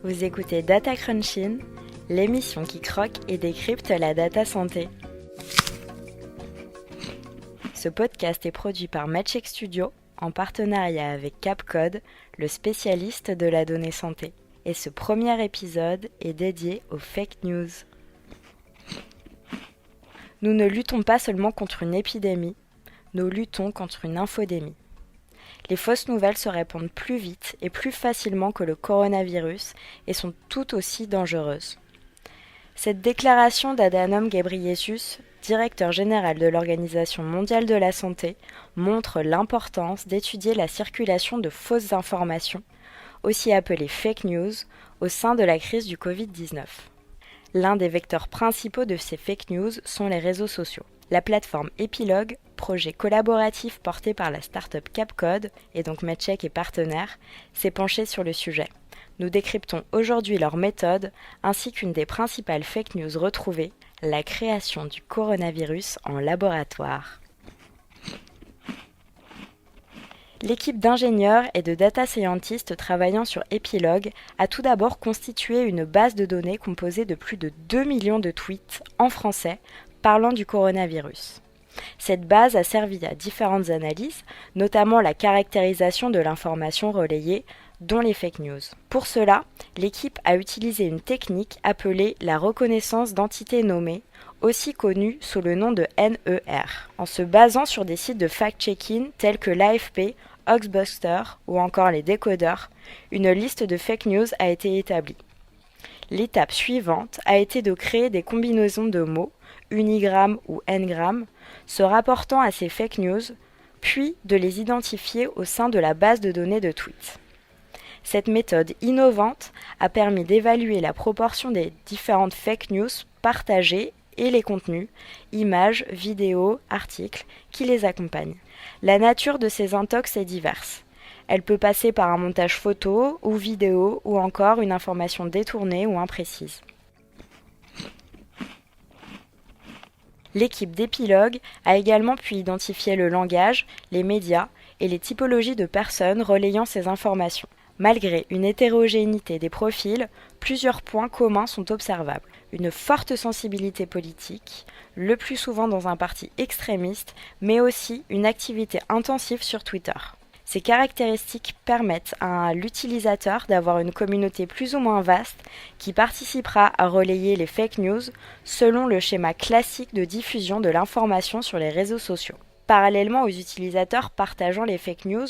Vous écoutez Data Crunching, l'émission qui croque et décrypte la data santé. Ce podcast est produit par MedCheck Studio en partenariat avec Capcode, le spécialiste de la donnée santé. Et ce premier épisode est dédié aux fake news. Nous ne luttons pas seulement contre une épidémie, nous luttons contre une infodémie. Les fausses nouvelles se répandent plus vite et plus facilement que le coronavirus et sont tout aussi dangereuses. Cette déclaration d'Adhanom Ghebreyesus, directeur général de l'Organisation mondiale de la santé, montre l'importance d'étudier la circulation de fausses informations, aussi appelées fake news, au sein de la crise du Covid-19. L'un des vecteurs principaux de ces fake news sont les réseaux sociaux. La plateforme Epilogue, projet collaboratif porté par la start-up Capcode, et donc MedCheck est partenaire, s'est penchée sur le sujet. Nous décryptons aujourd'hui leur méthode, ainsi qu'une des principales fake news retrouvées, la création du coronavirus en laboratoire. L'équipe d'ingénieurs et de data scientists travaillant sur Epilogue a tout d'abord constitué une base de données composée de plus de 2 millions de tweets en français parlant du coronavirus. Cette base a servi à différentes analyses, notamment la caractérisation de l'information relayée, dont les fake news. Pour cela, l'équipe a utilisé une technique appelée la reconnaissance d'entités nommées, aussi connue sous le nom de NER. En se basant sur des sites de fact-checking tels que l'AFP, Oxbuster ou encore les décodeurs, une liste de fake news a été établie. L'étape suivante a été de créer des combinaisons de mots, unigrammes ou n-grammes, se rapportant à ces fake news, puis de les identifier au sein de la base de données de tweets. Cette méthode innovante a permis d'évaluer la proportion des différentes fake news partagées et les contenus, images, vidéos, articles, qui les accompagnent. La nature de ces intox est diverse. Elle peut passer par un montage photo ou vidéo ou encore une information détournée ou imprécise. L'équipe d'Epilogue a également pu identifier le langage, les médias et les typologies de personnes relayant ces informations. Malgré une hétérogénéité des profils, plusieurs points communs sont observables. Une forte sensibilité politique, le plus souvent dans un parti extrémiste, mais aussi une activité intensive sur Twitter. Ces caractéristiques permettent à l'utilisateur d'avoir une communauté plus ou moins vaste qui participera à relayer les fake news selon le schéma classique de diffusion de l'information sur les réseaux sociaux. Parallèlement aux utilisateurs partageant les fake news,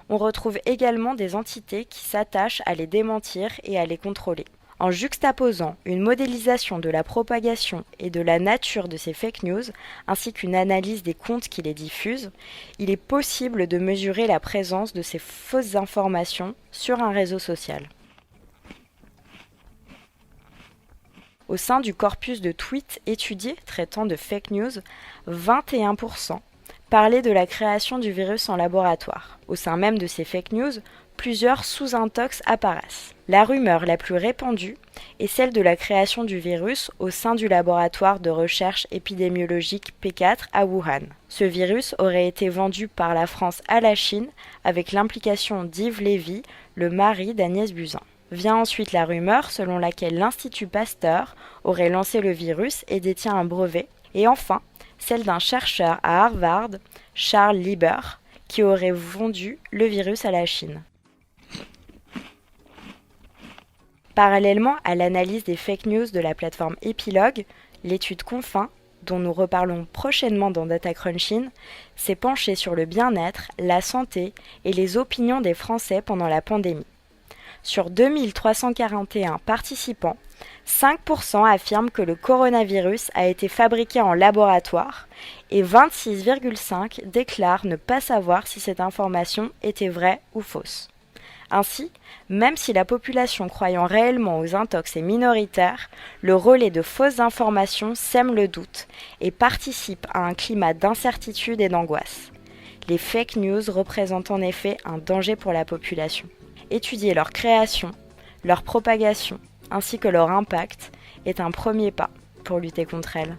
on retrouve également des entités qui s'attachent à les démentir et à les contrôler. En juxtaposant une modélisation de la propagation et de la nature de ces fake news, ainsi qu'une analyse des comptes qui les diffusent, il est possible de mesurer la présence de ces fausses informations sur un réseau social. Au sein du corpus de tweets étudiés traitant de fake news, 21% parlaient de la création du virus en laboratoire. Au sein même de ces fake news, plusieurs sous-intox apparaissent. La rumeur la plus répandue est celle de la création du virus au sein du laboratoire de recherche épidémiologique P4 à Wuhan. Ce virus aurait été vendu par la France à la Chine avec l'implication d'Yves Lévy, le mari d'Agnès Buzyn. Vient ensuite la rumeur selon laquelle l'Institut Pasteur aurait lancé le virus et détient un brevet. Et enfin, celle d'un chercheur à Harvard, Charles Lieber, qui aurait vendu le virus à la Chine. Parallèlement à l'analyse des fake news de la plateforme Epilogue, l'étude Confin, dont nous reparlons prochainement dans Data Crunching, s'est penchée sur le bien-être, la santé et les opinions des Français pendant la pandémie. Sur 2341 participants, 5% affirment que le coronavirus a été fabriqué en laboratoire et 26,5% déclarent ne pas savoir si cette information était vraie ou fausse. Ainsi, même si la population croyant réellement aux intox est minoritaire, le relais de fausses informations sème le doute et participe à un climat d'incertitude et d'angoisse. Les fake news représentent en effet un danger pour la population. Étudier leur création, leur propagation, ainsi que leur impact est un premier pas pour lutter contre elles.